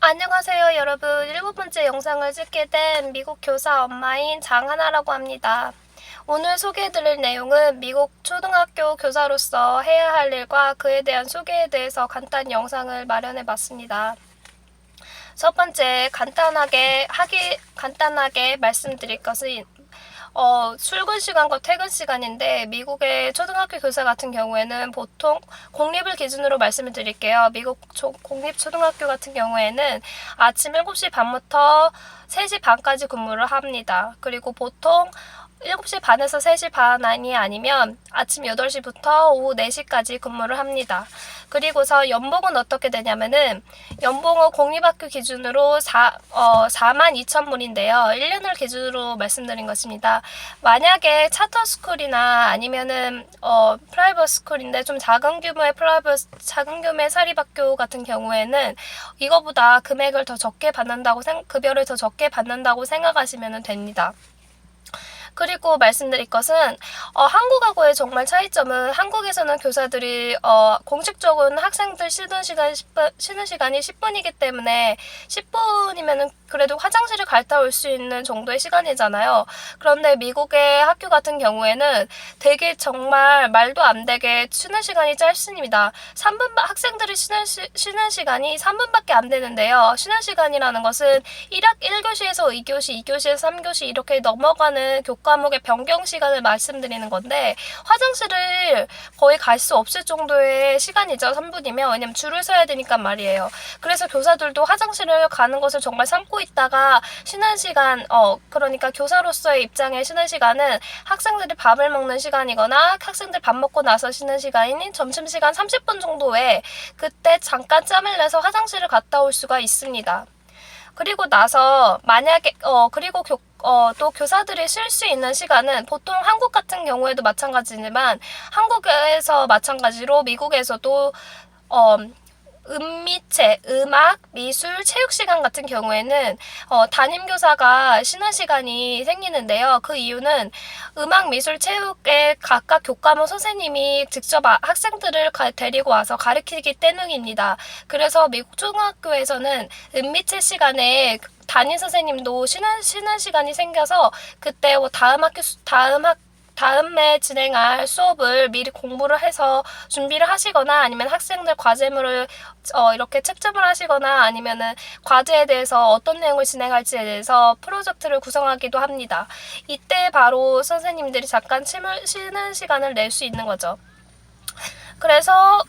안녕하세요 여러분. 7번째 영상을 찍게 된 미국 교사 엄마인 장하나라고 합니다. 오늘 소개해드릴 내용은 미국 초등학교 교사로서 해야 할 일과 그에 대한 소개에 대해서 간단히 영상을 마련해봤습니다. 첫 번째, 간단하게 말씀드릴 것은 출근 시간과 퇴근 시간인데, 미국의 초등학교 교사 같은 경우에는 보통 공립을 기준으로 말씀을 드릴게요. 미국 공립 초등학교 같은 경우에는 아침 7시 반부터 3시 반까지 근무를 합니다. 그리고 보통 7시 반에서 3시 반이 아니면 아침 8시부터 오후 4시까지 근무를 합니다. 그리고서 연봉은 어떻게 되냐면은, 연봉은 공립학교 기준으로 42,000불인데요. 1년을 기준으로 말씀드린 것입니다. 만약에 차터 스쿨이나 아니면은 프라이빗 스쿨인데 좀 작은 규모의 사립학교 같은 경우에는 이거보다 금액을 더 적게 받는다고 급여를 더 적게 받는다고 생각하시면 됩니다. 그리고 말씀드릴 것은 한국하고의 정말 차이점은, 한국에서는 교사들이 공식적으로는 학생들 쉬는 시간이 10분이기 때문에 10분이면은 그래도 화장실을 갔다 올 수 있는 정도의 시간이잖아요. 그런데 미국의 학교 같은 경우에는 되게 정말 말도 안 되게 쉬는 시간이 짧습니다. 학생들이 쉬는 시간이 3분밖에 안 되는데요. 쉬는 시간이라는 것은 1교시에서 2교시, 2교시에서 3교시 이렇게 넘어가는 교과목의 변경 시간을 말씀드리는 건데, 화장실을 거의 갈 수 없을 정도의 시간이죠. 3분이면. 왜냐면 줄을 서야 되니까 말이에요. 그래서 교사들도 화장실을 가는 것을 정말 참고 있다가 쉬는 시간, 그러니까 교사로서의 입장에 쉬는 시간은 학생들이 밥을 먹는 시간이거나 학생들 밥 먹고 나서 쉬는 시간인 점심시간 30분 정도에 그때 잠깐 짬을 내서 화장실을 갔다 올 수가 있습니다. 그리고 나서 만약에 또 교사들이 쉴 수 있는 시간은, 보통 한국 같은 경우에도 마찬가지지만 한국에서 마찬가지로 미국에서도 음미체, 음악, 미술, 체육 시간 같은 경우에는 담임교사가 쉬는 시간이 생기는데요. 그 이유는 음악, 미술, 체육의 각각 교과목 선생님이 직접 학생들을 데리고 와서 가르치기 때문입니다. 그래서 미국 초등학교에서는 음미체 시간에 담임 선생님도 쉬는 시간이 생겨서 그때 다음에 진행할 수업을 미리 공부를 해서 준비를 하시거나, 아니면 학생들 과제물을 이렇게 채점을 하시거나, 아니면은 과제에 대해서 어떤 내용을 진행할지에 대해서 프로젝트를 구성하기도 합니다. 이때 바로 선생님들이 잠깐 쉬는 시간을 낼 수 있는 거죠. 그래서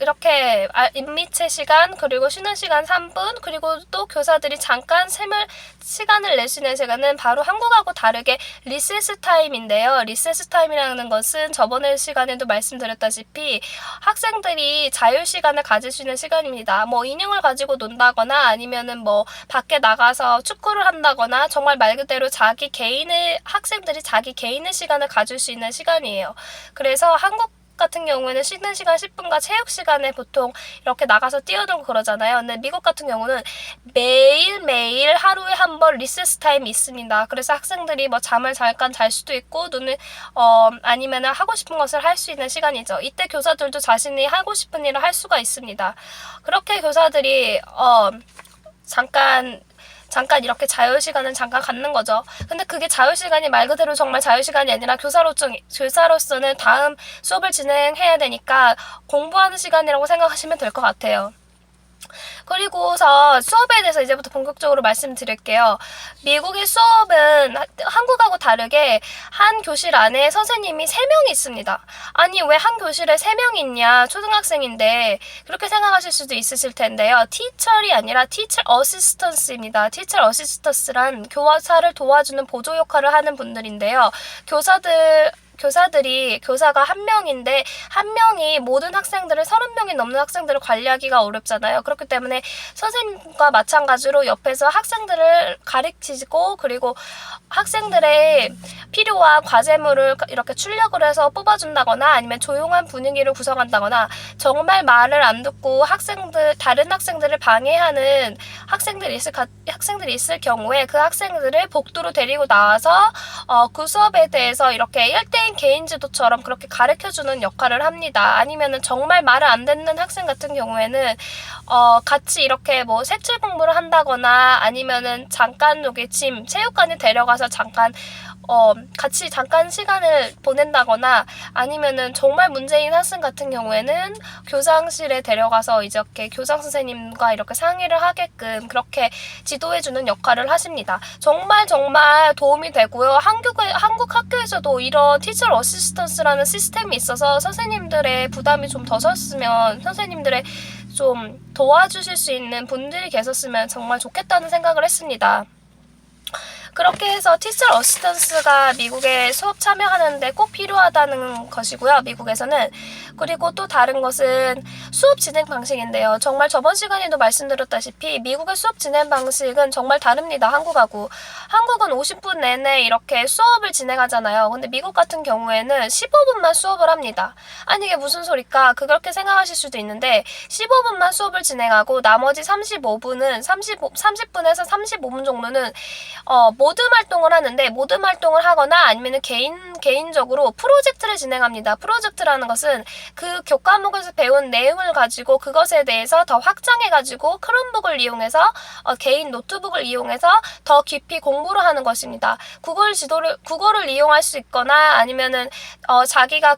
이렇게 임미체 시간, 그리고 쉬는 시간 3분, 그리고 또 교사들이 잠깐 시간을 낼 수 있는 시간은 바로 한국하고 다르게 리세스 타임인데요. 리세스 타임이라는 것은 저번에 시간에도 말씀드렸다시피 학생들이 자유 시간을 가질 수 있는 시간입니다. 인형을 가지고 논다거나, 아니면은 밖에 나가서 축구를 한다거나, 정말 말 그대로 학생들이 자기 개인의 시간을 가질 수 있는 시간이에요. 그래서 한국 같은 경우에는 쉬는 시간 10분과 체육 시간에 보통 이렇게 나가서 뛰어놀고 그러잖아요. 근데 미국 같은 경우는 매일 하루에 한 번 리세스 타임이 있습니다. 그래서 학생들이 잠을 잠깐 잘 수도 있고, 아니면 하고 싶은 것을 할 수 있는 시간이죠. 이때 교사들도 자신이 하고 싶은 일을 할 수가 있습니다. 그렇게 교사들이 잠깐 이렇게 자유시간을 잠깐 갖는 거죠. 근데 그게 자유시간이 말 그대로 정말 자유시간이 아니라 교사로서는 다음 수업을 진행해야 되니까 공부하는 시간이라고 생각하시면 될 것 같아요. 그리고서 수업에 대해서 이제부터 본격적으로 말씀드릴게요. 미국의 수업은 한국하고 다르게 한 교실 안에 선생님이 3명이 있습니다. 아니, 왜 한 교실에 3명이 있냐? 초등학생인데. 그렇게 생각하실 수도 있으실 텐데요. 티처이 아니라 티처 어시스턴스입니다. 티처 어시스턴스란 교사를 도와주는 보조 역할을 하는 분들인데요. 교사가 한 명인데, 한 명이 모든 학생들을 30명이 넘는 학생들을 관리하기가 어렵잖아요. 그렇기 때문에 선생님과 마찬가지로 옆에서 학생들을 가르치고, 그리고 학생들의 필요한 과제물을 이렇게 출력을 해서 뽑아준다거나, 아니면 조용한 분위기를 구성한다거나, 정말 말을 안 듣고 다른 학생들을 방해하는 학생들이 있을 경우에 그 학생들을 복도로 데리고 나와서 그 수업에 대해서 이렇게 1대1 개인 지도처럼 그렇게 가르쳐주는 역할을 합니다. 아니면은 정말 말을 안 듣는 학생 같은 경우에는 같이 이렇게 뭐 색칠 공부를 한다거나 아니면은 잠깐 여기 체육관에 데려가서 잠깐 같이 잠깐 시간을 보낸다거나 아니면은 정말 문제인 학생 같은 경우에는 교장실에 데려가서 이제 이렇게 교장 선생님과 이렇게 상의를 하게끔 그렇게 지도해주는 역할을 하십니다. 정말 도움이 되고요. 한국 학교에서도 이런 티처 어시스턴스라는 시스템이 있어서 선생님들의 부담이 좀 덜었으면 선생님들의 좀 도와주실 수 있는 분들이 계셨으면 정말 좋겠다는 생각을 했습니다. 그렇게 해서 티처 어시스턴스가 미국에 수업 참여하는데 꼭 필요하다는 것이고요. 미국에서는. 그리고 또 다른 것은 수업 진행 방식인데요. 정말 저번 시간에도 말씀드렸다시피 미국의 수업 진행 방식은 정말 다릅니다. 한국하고. 한국은 50분 내내 이렇게 수업을 진행하잖아요. 근데 미국 같은 경우에는 15분만 수업을 합니다. 아니 이게 무슨 소리까? 그렇게 생각하실 수도 있는데 15분만 수업을 진행하고 나머지 30분에서 35분 정도는 모든 활동을 하는데 모든 활동을 하거나 아니면 개인적으로 프로젝트를 진행합니다. 프로젝트라는 것은 그 교과목에서 배운 내용을 가지고 그것에 대해서 더 확장해가지고 크롬북을 이용해서 개인 노트북을 이용해서 더 깊이 공부를 하는 것입니다. 국어를 이용할 수 있거나 아니면은 자기가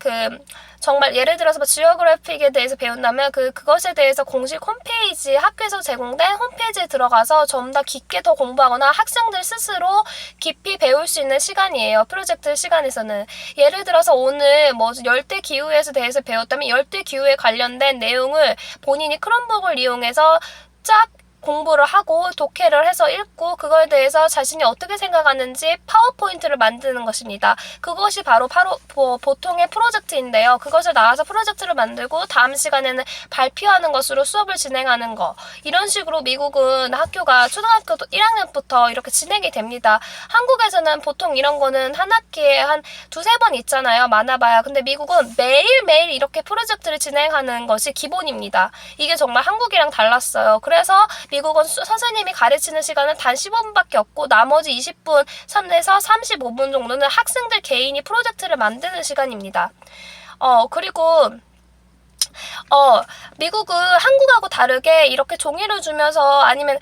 정말 예를 들어서 지오그래픽에 대해서 배운다면 그것에 대해서 공식 홈페이지, 학교에서 제공된 홈페이지에 들어가서 좀 더 깊게 더 공부하거나 학생들 스스로 깊이 배울 수 있는 시간이에요. 프로젝트 시간에서는. 예를 들어서 오늘 열대 기후에 대해서 배웠다면 열대 기후에 관련된 내용을 본인이 크롬북을 이용해서 쫙 공부를 하고 독해를 해서 읽고 그거에 대해서 자신이 어떻게 생각하는지 파워포인트를 만드는 것입니다. 그것이 바로 보통의 프로젝트인데요. 그것을 나와서 프로젝트를 만들고 다음 시간에는 발표하는 것으로 수업을 진행하는 거. 이런 식으로 미국은 학교가 초등학교 1학년부터 이렇게 진행이 됩니다. 한국에서는 보통 이런 거는 한 학기에 한 두세 번 있잖아요. 많아봐야. 근데 미국은 매일매일 이렇게 프로젝트를 진행하는 것이 기본입니다. 이게 정말 한국이랑 달랐어요. 그래서 미국은 선생님이 가르치는 시간은 단 15분밖에 없고 나머지 20분, 3에서 35분 정도는 학생들 개인이 프로젝트를 만드는 시간입니다. 그리고 미국은 한국하고 다르게 이렇게 종이를 주면서 아니면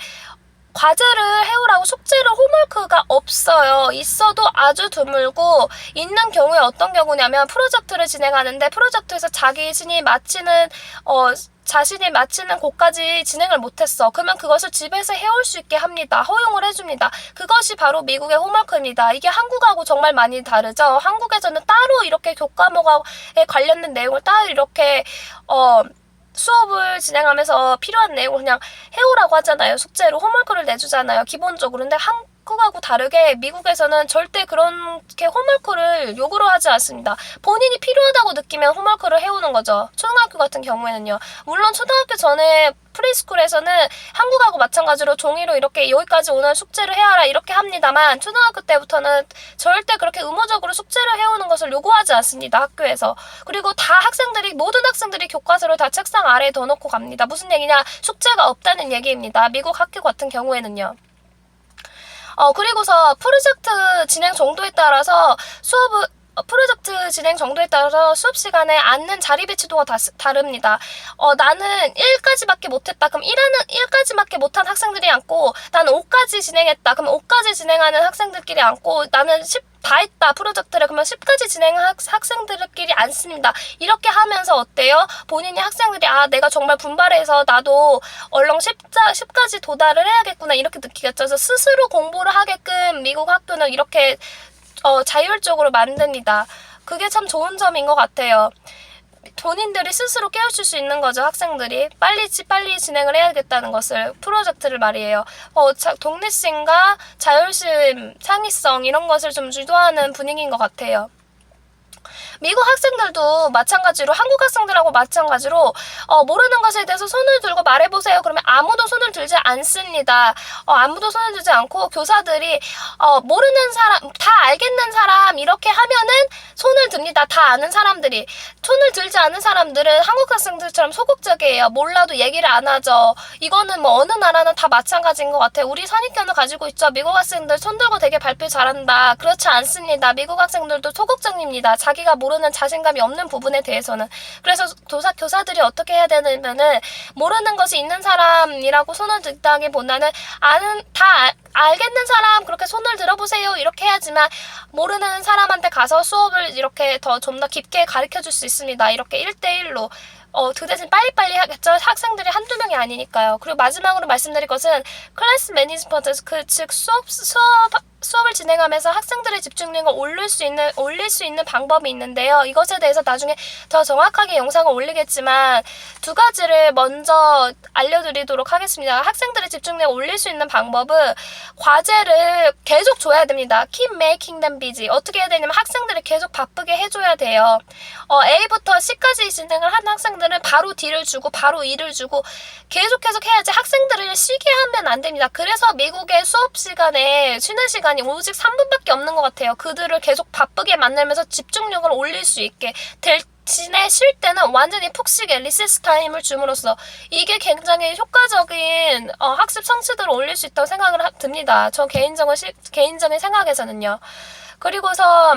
과제를 해오라고 숙제를 홈워크가 없어요. 있어도 아주 드물고 있는 경우에 어떤 경우냐면 프로젝트를 진행하는데 프로젝트에서 자신이 마치는 곳까지 진행을 못했어. 그러면 그것을 집에서 해올 수 있게 합니다. 허용을 해줍니다. 그것이 바로 미국의 홈워크입니다. 이게 한국하고 정말 많이 다르죠. 한국에서는 따로 이렇게 교과목에 관련된 내용을 따로 이렇게 수업을 진행하면서 필요한 내용을 그냥 해오라고 하잖아요. 숙제로 홈워크를 내주잖아요. 기본적으로. 근데 한국하고 다르게 미국에서는 절대 그렇게 홈워크를 요구를 하지 않습니다. 본인이 필요하다고 느끼면 홈워크를 해오는 거죠. 초등학교 같은 경우에는요. 물론 초등학교 전에 프리스쿨에서는 한국하고 마찬가지로 종이로 이렇게 여기까지 오늘 숙제를 해야라 이렇게 합니다만 초등학교 때부터는 절대 그렇게 의무적으로 숙제를 해오는 것을 요구하지 않습니다. 학교에서. 그리고 모든 학생들이 교과서를 다 책상 아래에 더 놓고 갑니다. 무슨 얘기냐? 숙제가 없다는 얘기입니다. 미국 학교 같은 경우에는요. 그리고서 프로젝트 진행 정도에 따라서 수업 시간에 앉는 자리 배치도가 다릅니다. 나는 1까지밖에 못했다. 그럼 1까지밖에 못한 학생들이 앉고, 나는 5까지 진행했다. 그럼 5까지 진행하는 학생들끼리 앉고, 나는 10 다 했다. 프로젝트를. 그러면 10까지 진행한 학생들끼리 앉습니다. 이렇게 하면서 어때요? 본인이 학생들이 내가 정말 분발해서 나도 얼렁 10까지 도달을 해야겠구나 이렇게 느끼겠죠. 그래서 스스로 공부를 하게끔 미국 학교는 이렇게 자율적으로 만듭니다. 그게 참 좋은 점인 것 같아요. 본인들이 스스로 깨우칠 수 있는 거죠. 학생들이 빨리 진행을 해야겠다는 것을 프로젝트를 말이에요. 독립심과 자율심, 창의성 이런 것을 좀 주도하는 분위기인 것 같아요. 미국 학생들도 마찬가지로 한국 학생들하고 마찬가지로 모르는 것에 대해서 손을 들고 말해보세요. 그러면 아무도 손을 들지 않습니다. 아무도 손을 들지 않고 교사들이 모르는 사람, 다 알겠는 사람 이렇게 하면은 손을 듭니다. 다 아는 사람들이. 손을 들지 않은 사람들은 한국 학생들처럼 소극적이에요. 몰라도 얘기를 안 하죠. 이거는 뭐 어느 나라나 다 마찬가지인 것 같아요. 우리 선입견을 가지고 있죠. 미국 학생들 손 들고 되게 발표 잘한다. 그렇지 않습니다. 미국 학생들도 소극적입니다. 자기가 모르는 자신감이 없는 부분에 대해서는. 그래서 교사들이 어떻게 해야 되냐면은 모르는 것이 있는 사람이라고 손을 든다기보다는 알겠는 사람 그렇게 손을 들어보세요 이렇게 해야지만 모르는 사람한테 가서 수업을 이렇게 좀 더 깊게 가르쳐 줄 수 있습니다. 이렇게 1대1로 그 대신 빨리빨리 하겠죠. 학생들이 한두 명이 아니니까요. 그리고 마지막으로 말씀드릴 것은 클래스 매니지먼트, 즉 수업을 진행하면서 학생들의 집중력을 올릴 수 있는 방법이 있는데요. 이것에 대해서 나중에 더 정확하게 영상을 올리겠지만 두 가지를 먼저 알려드리도록 하겠습니다. 학생들의 집중력을 올릴 수 있는 방법은 과제를 계속 줘야 됩니다. Keep making them busy. 어떻게 해야 되냐면 학생들을 계속 바쁘게 해줘야 돼요. A부터 C까지 진행을 한 학생들은 바로 D를 주고 바로 E를 주고 계속 해야지 학생들을 쉬게 하면 안 됩니다. 그래서 미국의 수업 시간에 쉬는 시간이 오직 3분밖에 없는 것 같아요. 그들을 계속 바쁘게 만들면서 집중력을 올릴 수 있게 대신에 쉴 때는 완전히 푹 쉬게 리세스 타임을 줌으로써 이게 굉장히 효과적인 학습 성취도를 올릴 수 있다고 생각을 듭니다. 저 개인적인 생각에서는요. 그리고서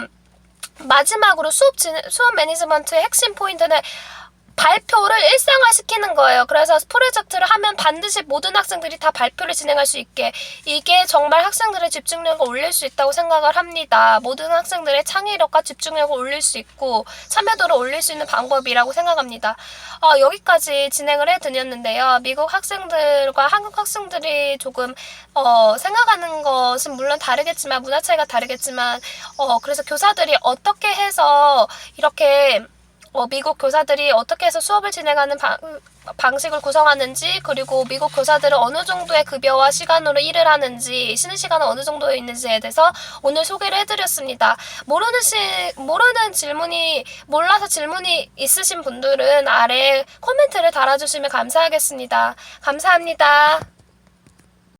마지막으로 수업 매니지먼트의 핵심 포인트는 발표를 일상화시키는 거예요. 그래서 프로젝트를 하면 반드시 모든 학생들이 다 발표를 진행할 수 있게, 이게 정말 학생들의 집중력을 올릴 수 있다고 생각을 합니다. 모든 학생들의 창의력과 집중력을 올릴 수 있고 참여도를 올릴 수 있는 방법이라고 생각합니다. 여기까지 진행을 해드렸는데요. 미국 학생들과 한국 학생들이 조금 생각하는 것은 물론 다르겠지만 문화 차이가 다르겠지만 그래서 교사들이 어떻게 해서 이렇게 미국 교사들이 어떻게 해서 수업을 진행하는 방식을 구성하는지, 그리고 미국 교사들은 어느 정도의 급여와 시간으로 일을 하는지, 쉬는 시간은 어느 정도에 있는지에 대해서 오늘 소개를 해드렸습니다. 몰라서 질문이 있으신 분들은 아래 코멘트를 달아주시면 감사하겠습니다. 감사합니다.